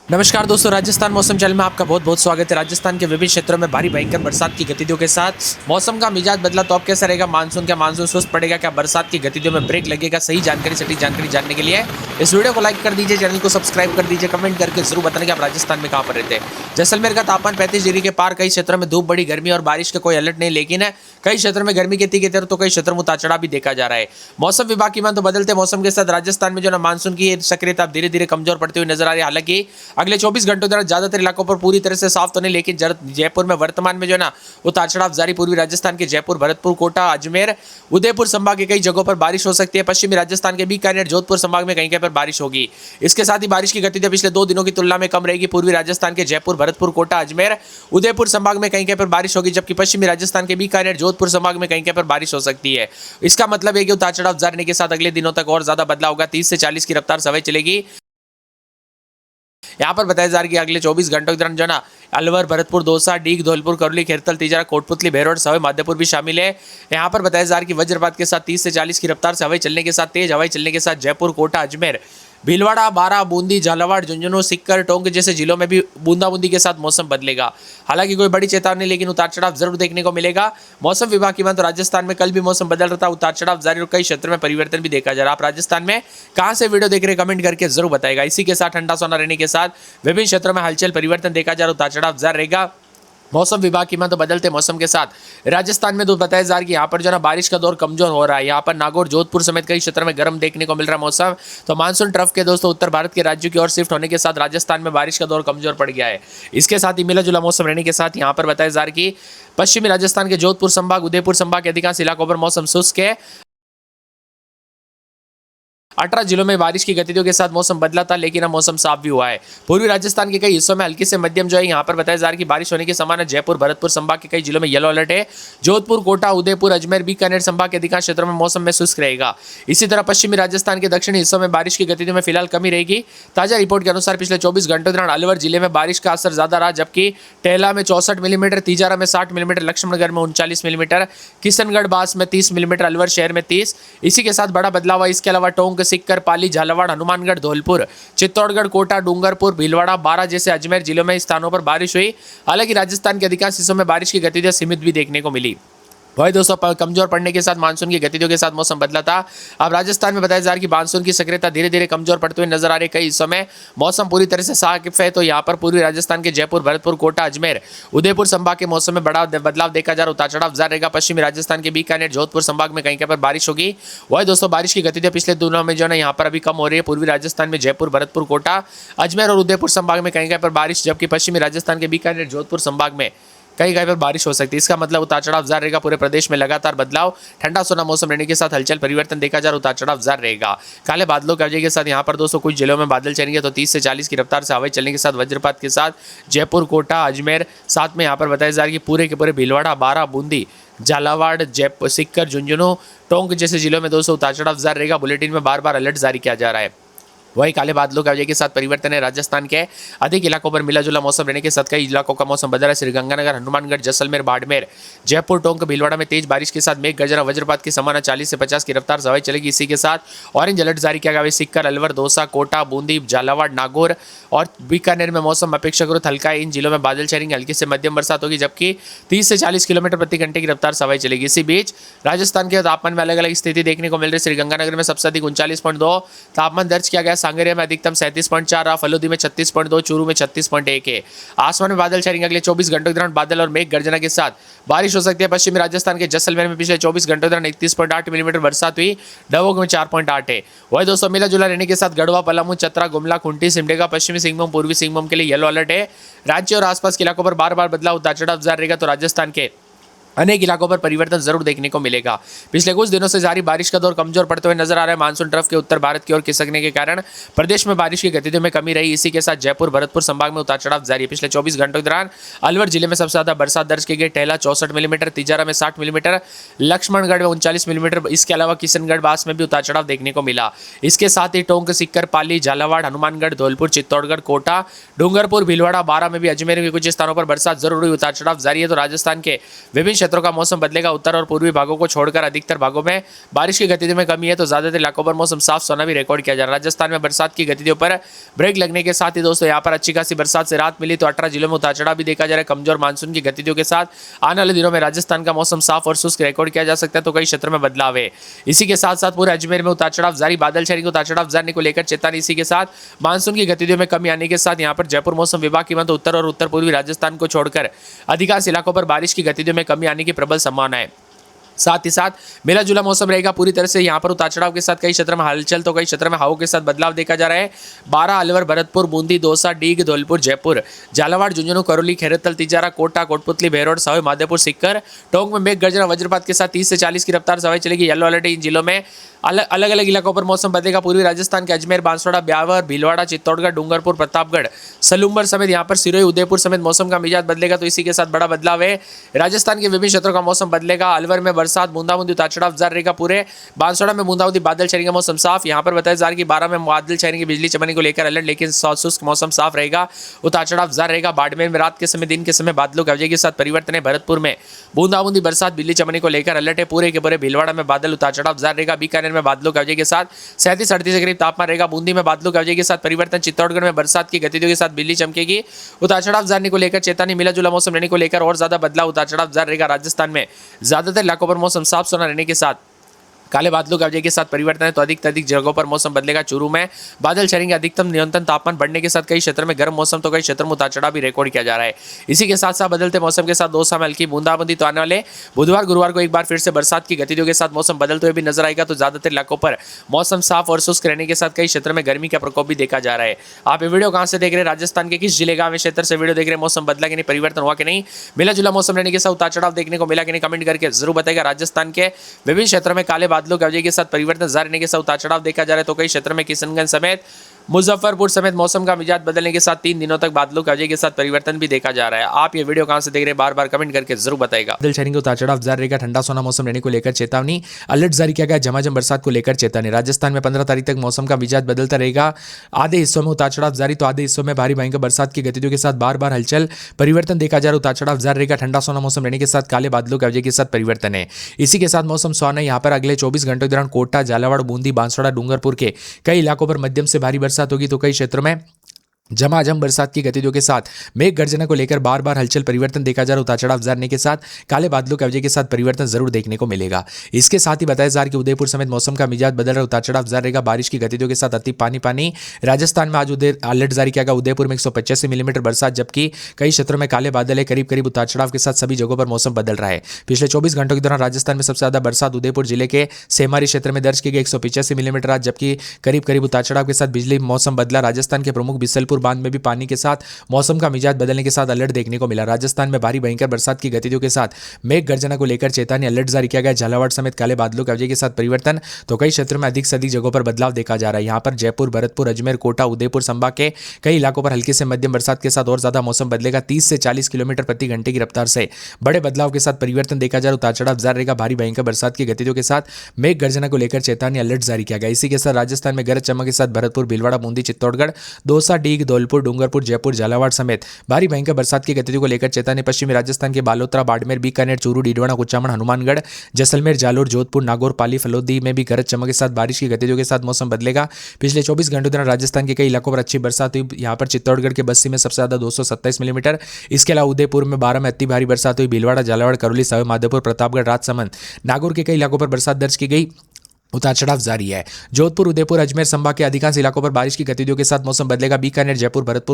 नमस्कार दोस्तों, राजस्थान मौसम चैनल में आपका बहुत बहुत स्वागत है। राजस्थान के विभिन्न क्षेत्रों में भारी भयंकर बरसात की गतिविधियों के साथ मौसम का मिजाज बदला तो अब कैसा रहेगा, मानसून सुस्त पड़ेगा, क्या बरसात की गतिविधियों में ब्रेक लगेगा। सही जानकारी, सटीक जानकारी जानने के लिए इस वीडियो को लाइक कर दीजिए, चैनल को सब्सक्राइब कर दीजिए, कमेंट करके जरूर बताने कि आप राजस्थान में कहाँ पर रहते हैं। जैसलमेर का तापमान 35 डिग्री के पार, कई क्षेत्रों में धूप, बड़ी गर्मी और बारिश का कोई अलर्ट नहीं, लेकिन कई क्षेत्रों में गर्मी के तीखे तेवर तो कई क्षेत्रों में उतार चढ़ाव भी देखा जा रहा है। मौसम विभाग की मान तो बदलते मौसम के साथ राजस्थान में जो ना मानसून की सक्रियता धीरे धीरे कमजोर पड़ती हुई नजर आ रही है। हालांकि अगले 24 घंटों ज्यादातर इलाकों पर पूरी तरह से साफ तो नहीं, लेकिन जयपुर में वर्तमान में जो ना उतार चढ़ाव जारी। पूर्वी राजस्थान के जयपुर, भरतपुर, कोटा, अजमेर, उदयपुर संभाग के कई जगहों पर बारिश हो सकती है। पश्चिमी राजस्थान के बीकानेर, जोधपुर संभाग में कहीं कहीं पर बारिश होगी। इसके साथ ही बारिश की गतिविधि पिछले 2 दिनों की तुलना में कम रहेगी। पूर्वी राजस्थान के जयपुर, भरतपुर, कोटा, अजमेर, उदयपुर संभाग में कहीं कहीं पर बारिश होगी, जबकि पश्चिमी राजस्थान के बीकानेर, जोधपुर संभाग में कहीं कहीं पर बारिश हो सकती है। इसका मतलब है कि उतार चढ़ाव जारी रहने के साथ अगले दिनों तक और ज्यादा बदलाव होगा। 30 से 40 की रफ्तार से हवाएं चलेगी। यहाँ पर बताया जा रहा है कि अगले 24 घंटों के दौरान जो ना अलवर, भरतपुर, दौसा, डीग, धौलपुर, करौली, खेरतल, तिजारा, कोटपुतली, भैरोड, सवाई माधोपुर भी शामिल है। यहाँ पर बताया जा रहा है कि वज्रपात के साथ 30 से 40 की रफ्तार से हवाई चलने के साथ तेज हवाई चलने के साथ जयपुर, कोटा, अजमेर, भीलवाड़ा, बारा, बूंदी, झालावाड़, झुंझुनू, सिक्कर, टोंक जैसे जिलों में भी बूंदाबूंदी के साथ मौसम बदलेगा। हालांकि कोई बड़ी चेतावनी, लेकिन उतार चढ़ाव जरूर देखने को मिलेगा। मौसम विभाग की मान तो राजस्थान में कल भी मौसम बदल रहा था, उतार चढ़ाव जारी और कई क्षेत्रों में परिवर्तन भी देखा जा रहा है। आप राजस्थान में कहां से वीडियो देख रहे हैं, कमेंट करके जरूर बताएगा। इसी के साथ ठंडा सोना रहने के साथ विभिन्न क्षेत्रों में हलचल परिवर्तन देखा जा रहा है, उतार चढ़ाव जारी रहेगा। मौसम विभाग की मान तो बदलते मौसम के साथ राजस्थान में तो बताया जा रहा है कि यहाँ पर जो ना बारिश का दौर कमजोर हो रहा है। यहाँ पर नागौर, जोधपुर समेत कई क्षेत्रों में गर्म देखने को मिल रहा है मौसम। तो मानसून ट्रफ के दोस्तों उत्तर भारत के राज्यों की ओर शिफ्ट होने के साथ राजस्थान में बारिश का दौर कमजोर पड़ गया है। इसके साथ ही मिला जुला मौसम रहने के साथ यहाँ पर बताया जा रहा है कि पश्चिमी राजस्थान के जोधपुर संभाग, उदयपुर संभाग के अधिकांश इलाकों पर मौसम शुष्क है। 18 जिलों में बारिश की गतिविधियों के साथ मौसम बदला था, लेकिन अब मौसम साफ भी हुआ है। पूर्वी राजस्थान के कई हिस्सों में हल्की से मध्यम जो है यहाँ पर बताया जा रहा है कि बारिश होने के समान है। जयपुर, भरतपुर संभाग के कई जिलों में येलो अलर्ट है। जोधपुर, कोटा, उदयपुर, अजमेर, बीकानेर संभाग के अधिकांश क्षेत्रों में मौसम में शुष्क रहेगा। इसी तरह पश्चिमी राजस्थान के दक्षिणी हिस्सों में बारिश की गतिविधियों में फिलहाल कमी रहेगी। ताजा रिपोर्ट के अनुसार पिछले 24 घंटों के दौरान अलवर जिले में बारिश का असर ज्यादा रहा, जबकि टेहला में 64 मिलीमीटर, तिजारा में 60 मिलीमीटर, लक्ष्मणगढ़ में 39 मिलीमीटर, किशनगढ़ बास में 30 मिलीमीटर, अलवर शहर में 30। इसी के साथ बड़ा बदलाव हुआ। इसके अलावा टोंक, सिक्कर, पाली, झालावाड़, हनुमानगढ़, धौलपुर, चित्तौड़गढ़, कोटा, डूंगरपुर, भीलवाड़ा, बारा जैसे अजमेर जिलों में स्थानों पर बारिश हुई। हालांकि राजस्थान के अधिकांश हिस्सों में बारिश की गतिविधियां सीमित भी देखने को मिली। वही दोस्तों कमजोर पड़ने के साथ मानसून की गतिविधियों के साथ मौसम बदला था। अब राजस्थान में बताया जा रहा है कि मानसून की सक्रियता धीरे धीरे कमजोर पड़ते हुए नजर आ रही है। कई हिस्सों में मौसम पूरी तरह से साफ है। तो यहाँ पर पूर्वी राजस्थान के जयपुर, भरतपुर, कोटा, अजमेर, उदयपुर संभाग के मौसम में बड़ा बदलाव देखा जा रहा है, उतार चढ़ाव जारी रहेगा। पश्चिमी राजस्थान के बीकानेर, जोधपुर संभाग में कहीं कहीं पर बारिश होगी। वही दोस्तों बारिश की गतिविधियां पिछले दिनों में जो है यहाँ पर अभी कम हो रही है। पूर्वी राजस्थान में जयपुर, भरतपुर, कोटा, अजमेर और उदयपुर संभाग में कहीं कहीं पर बारिश, जबकि पश्चिमी राजस्थान के बीकानेर, जोधपुर संभाग में कहीं कहीं पर बारिश हो सकती है। इसका मतलब उतार चढ़ाव जारी रहेगा। पूरे प्रदेश में लगातार बदलाव, ठंडा सोना मौसम रहने के साथ हलचल परिवर्तन देखा जा रहा है, उतार चढ़ाव जारी रहेगा। काले बादलों की वजह के साथ यहाँ पर दोस्तों कुछ जिलों में बादल चलेंगे, तो 30 से 40 की रफ्तार से हवाएं चलने के साथ वज्रपात के साथ जयपुर, कोटा, अजमेर, साथ में यहाँ पर बताया जा रहा है कि पूरे के पूरे भीलवाड़ा, बारा, बूंदी, झालावाड़, जयपुर, सिक्कर, झुंझुनू, टोंक जैसे जिलों में दोस्तों उतार चढ़ाव जारी रहेगा। बुलेटिन में बार बार अलर्ट जारी किया जा रहा है। वही काले बादलों की वजह के साथ परिवर्तन है। राजस्थान के अधिक इलाकों पर मिला जुला मौसम रहने के साथ कई इलाकों का मौसम बदल रहा है। श्रीगंगानगर, हनुमानगढ़, जैसलमेर, बाड़मेर, जयपुर, टोंक, भीलवाड़ा में तेज बारिश के साथ मेघ गर्जना, वज्रपात की संभावना 40 से 50 की रफ्तार से हवाएं चलेगी। इसी के साथ ऑरेंज अलर्ट जारी किया गया है। सिक्कर, अलवर, दौसा, कोटा, बूंदी, झालावाड़, नागौर और बीकानेर में मौसम अपेक्षाकृत हल्का है। इन जिलों में बादल चलेंगे, हल्की से मध्यम बरसात होगी, जबकि 30 से 40 किलोमीटर प्रति घंटे की रफ्तार से हवाएं चलेगी। इसी बीच राजस्थान के तापमान में अलग अलग स्थिति देखने को मिल रही है। श्रीगंगानगर में सबसे अधिक 39.2 तापमान दर्ज किया गया। सांगरिया में अधिकतम 37.4, फलोदी में 36.2, चूरू में 36.1 है। आसमान में बादल छाएंगे। अगले 24 घंटों के दौरान बादल और मेघ गर्जना के साथ बारिश हो सकती है। पश्चिमी राजस्थान के जैसलमेर में पिछले 24 घंटों के दौरान 31.8 मिलीमीटर बरसात हुई। डबोक में 4.8 है। वही दोस्तों मिला जुला रहने के साथ गढ़वा, पलामू, चतरा, गुमला, खुंटी, सिमडेगा, पश्चिमी सिंहभूम, पूर्वी सिंहभूम के लिए येलो अलर्ट है। राज्य और आसपास के इलाकों पर बार बार बदलाव, उतार चढ़ाव जारी रहेगा। तो राजस्थान के अनेक इलाकों पर परिवर्तन जरूर देखने को मिलेगा। पिछले कुछ दिनों से जारी बारिश का दौर कमजोर पड़ते हुए नजर आ रहा है। मानसून ट्रफ के उत्तर भारत की ओर खिसकने के कारण प्रदेश में बारिश की गतिविधियों में कमी रही। इसी के साथ जयपुर, भरतपुर संभाग में उतार चढ़ाव जारी है। पिछले 24 घंटों के दौरान अलवर जिले में सबसे ज्यादा बरसात दर्ज की गई। टेहला 64 मिलीमीटर, तिजारा में 60 मिलीमीटर, लक्ष्मणगढ़ में 39 मिलीमीटर। इसके अलावा किशनगढ़ बास में भी उतार चढ़ाव देखने को मिला। इसके साथ ही टोंक, सिक्कर, पाली, झालावाड़, हनुमानगढ़, धौलपुर, चित्तौड़गढ़, कोटा, डूंगरपुर, भीलवाड़ा, बारा में भी, अजमेर के कुछ स्थानों पर बरसात जरूर हुई, उतार चढ़ाव जारी है। तो राजस्थान के विभिन्न क्षेत्रों का मौसम बदलेगा। उत्तर और पूर्वी भागों को छोड़कर अधिकतर भागों में बारिश की गतिविधि में कमी है, तो ज्यादातर इलाकों पर मौसम साफ सोना भी रिकॉर्ड किया जा रहा है। राजस्थान में बरसात की गतिविधियों पर ब्रेक लगने के साथ ही दोस्तों यहाँ पर अच्छी खासी बरसात से राहत मिली, तो 18 जिलों में उतार चढ़ाव भी देखा जा रहा है। कमजोर मानसून की गतिविधियों के साथ आने वाले दिनों में राजस्थान का मौसम साफ और शुष्क रिकॉर्ड किया जा सकता है, तो कई क्षेत्रों में बदलाव है। इसी के साथ साथ पूरे अजमेर में उतार चढ़ाव जारी, बादल छाने को उतार चढ़ाव जाने को लेकर चेतावनी। इसी के साथ मानसून की गतिविधियों में कमी आने के साथ यहाँ पर जयपुर मौसम विभाग की मत उत्तर और उत्तर पूर्वी राजस्थान को छोड़कर अधिकांश इलाकों पर बारिश की गतिविधियों में कमी आने की प्रबल संभावना है। साथ ही साथ मिला जुला मौसम रहेगा पूरी तरह से। यहाँ पर उतार चढ़ाव के साथ कई क्षेत्रों में हलचल, तो कई क्षेत्रों में हवाओं के साथ बदलाव देखा जा रहा है। 12 अलवर, भरतपुर, बूंदी, दौसा, डीग, धौलपुर, जयपुर, झालावाड़, झुंझुनू, करौली, खैरतल, तिजारा, कोटा, कोटपुतली, बहरोड, साहोई, माधोपुर, सिक्कर, टोंक में मेघ गर्जना वज्रपात के साथ 30 से 40 की रफ्तार से हवाएं चलेगी। येलो अलर्ट है इन जिलों में। अलग अलग इलाकों पर मौसम बदलेगा। पूर्वी राजस्थान के अजमेर, बांसवाड़ा, ब्यावर, भीलवाड़ा, चित्तौड़गढ़, डूंगरपुर, प्रतापगढ़, सलूम्बर समेत यहाँ पर सिरोही, उदयपुर समेत मौसम का मिजाज बदलेगा, तो इसी के साथ बड़ा बदलाव है। राजस्थान के विभिन्न क्षेत्रों का मौसम बदलेगा। अलवर में बरसात, बूंदाबूंदी, उतार चढ़ाव जारी रहेगा पूरे। बांसवाड़ा में बूंदाबूंदी, बादल छाएंगे, मौसम साफ। यहाँ पर बताया जा रहा है कि 12 में बादल छाएंगे, बिजली चमकने को लेकर अलर्ट, लेकिन शुष्क मौसम साफ रहेगा, उतार चढ़ाव जारी रहेगा। बाड़मेर में रात के समय, दिन के समय बादलों की अवधि के साथ परिवर्तन है। भरतपुर में बूंदाबूंदी, बरसात, बिजली चमकने को लेकर अलर्ट है पूरे के पूरे। भीलवाड़ा में बादल, उतार चढ़ाव जारी रहेगा। बीकानेर में बादलों की अवधि के साथ 37-38 के करीब तापमान रहेगा। बूंदी में बादलों की अवधि के साथ परिवर्तन। चित्तौड़गढ़ में बरसात की गतिविधियों के साथ बिजली चमकेगी, उतार चढ़ाव जाने को लेकर चेतावनी। मिला जुला मौसम रहने को लेकर और ज्यादा बदलाव, उतार चढ़ाव जारी रहेगा। राजस्थान में ज्यादातर इलाकों पर मौसम साफ सुथरा रहने के साथ काले बादलों की अवधि के साथ परिवर्तन है, तो अधिक जगहों पर मौसम बदलेगा। चूरू में बादल छाएंगे, अधिकतम न्यूनतम तापमान बढ़ने के साथ कई क्षेत्रों में गर्म मौसम, तो कई क्षेत्रों में उतार चढ़ाव भी रिकॉर्ड किया जा रहा है। इसी के साथ साथ बदलते मौसम के साथ दौसा में हल्की बूंदाबंदी, तो आने वाले बुधवार गुरुवार को एक बार फिर से बरसात की गतिविधियों के साथ मौसम बदलते हुए भी नजर आएगा, तो ज्यादातर इलाकों पर मौसम साफ और शुष्क रहने के साथ कई क्षेत्रों में गर्मी का प्रकोप भी देखा जा रहा है। आप ये वीडियो कहां से देख रहे हैं, राजस्थान के किस जिले, गांव, क्षेत्र से वीडियो देख रहे हैं, मौसम बदला कि नहीं, परिवर्तन हुआ कि नहीं, मिला जुला मौसम रहने के साथ उतार चढ़ाव देखने को मिला कि नहीं, कमेंट करके जरूर बताएगा। राजस्थान के विभिन्न क्षेत्रों में काले बादलों की अवधि के साथ परिवर्तन जारी रहने के साथ उतार चढ़ाव देखा जा रहा है, तो कई क्षेत्रों में किशनगंज समेत मुजफ्फरपुर समेत मौसम का मिजाज बदलने के साथ 3 दिनों तक बादलों की अवधि के साथ परिवर्तन भी देखा जा रहा है। आप ये वीडियो कहां से देख रहे हैं, बार बार कमेंट करके जरूर बताएगा। बादल छाएंगे, उतार चढ़ाव जारी रहेगा। ठंडा सोना मौसम रहने को लेकर चेतावनी, अलर्ट जारी किया गया। झमाझम बरसात को लेकर चेतावनी। राजस्थान में 15 तारीख तक मौसम का मिजाज बदलता रहेगा। आधे हिस्सों में उतार चढ़ाव जारी, तो आधे हिस्सों में भारी भयंकर बरसात की गतिविधियों के साथ बार बार हलचल, परिवर्तन देखा जा रहा है। उतार चढ़ाव जारी रहेगा। ठंडा सोना मौसम रहने के साथ काले बादलों की अवधि के साथ परिवर्तन है। इसी के साथ मौसम सुहाना है। यहाँ पर अगले 24 घंटों के दौरान कोटा, झालावाड़, बूंदी, बांसवाड़ा, डूंगरपुर के कई इलाकों पर मध्यम से भारी बरसात होगी, तो कई क्षेत्रों में झमाझम बरसात की गतिविधियों के साथ मेघ गर्जना को लेकर बार बार हलचल, परिवर्तन देखा जा रहा है। उतार चढ़ाव जारने के साथ काले बादलों की अवधि के साथ परिवर्तन जरूर देखने को मिलेगा। इसके साथ ही बताया जा रहा है कि उदयपुर समेत मौसम का मिजाज बदल रहा है। उतार चढ़ाव जारी रहेगा। बारिश की गतिविधियों के साथ अति पानी। राजस्थान में आज अलर्ट जारी किया गया। उदयपुर में 185 मिलीमीटर बरसात, जबकि कई क्षेत्रों में काले बादल है। करीब उतार चढ़ाव के साथ सभी जगहों पर मौसम बदल रहा है। पिछले 24 घंटों के दौरान राजस्थान में सबसे ज्यादा बरसात उदयपुर जिले के सेमारी क्षेत्र में दर्ज की गई 185 मिलीमीटर आज, जबकि करीब उतार चढ़ाव के साथ बिजली मौसम बदला। राजस्थान के प्रमुख बिसलपुर बांध में भी पानी के साथ मौसम का मिजाज बदलने के साथ अलर्ट देखने को मिला। राजस्थान में भारी भयंकर बरसात की गतिविधियों के साथ मेघ गर्जना को लेकर चेतावनी, अलर्ट जारी किया गया। झालावाड़ समेत काले बादलों की अवधि के साथ परिवर्तन, तो कई क्षेत्रों में अधिक से अधिक जगहों पर बदलाव देखा जा रहा है। यहाँ पर जयपुर, भरतपुर, अजमेर, कोटा, उदयपुर संभाग के कई इलाकों पर हल्की से मध्यम बरसात के साथ और ज्यादा मौसम बदलेगा। 30 से 40 किलोमीटर प्रति घंटे की रफ्तार से बड़े बदलाव के साथ परिवर्तन देखा जा रहा है। उतार चढ़ाव जारी रहेगा। भारी भयंकर बरसात की गतिविधियों के साथ मेघ गर्जना को लेकर चेतावनी, अलर्ट जारी किया गया। इसी के साथ राजस्थान में गरज चमक के साथ भरतपुर, भीलवाड़ा, बूंदी, चित्तौड़गढ़, दौसा, डीग, धौलपुर, डूंगरपुर, जयपुर, झालावाड़ समेत भारी भयंकर बरसात की गतिविधियों को लेकर चेतावनी। पश्चिमी राजस्थान के बालोतरा, बाड़मेर, बीकानेर, चूरू, डीडवाना, कुचामन, हनुमानगढ़, जैसलमेर, जालोर, जोधपुर, नागौर, पाली, फलोदी में भी गरज चमक के साथ बारिश की गतिविधियों के साथ मौसम बदलेगा। पिछले 24 घंटों के दौरान राजस्थान के कई इलाकों पर अच्छी बरसात हुई। यहाँ पर चित्तौड़गढ़ के बस्सी में सबसे ज्यादा 227 मिलीमीटर। इसके अलावा उदयपुर में 12 में अति भारी बरसात हुई। भीलवाड़ा, झालावाड़, करौली, साहोई, माधोपुर, प्रतापगढ़, राजसमंद, नागौर के कई इलाकों पर बरसात दर्ज की गई। उतार चढ़ाव जारी है। जोधपुर, उदयपुर, अजमेर संभाग के अधिकांश इलाकों पर बारिश की गतिविधियों के साथ मौसम बदलेगा। बीकानेर, जयपुर, भरतपुर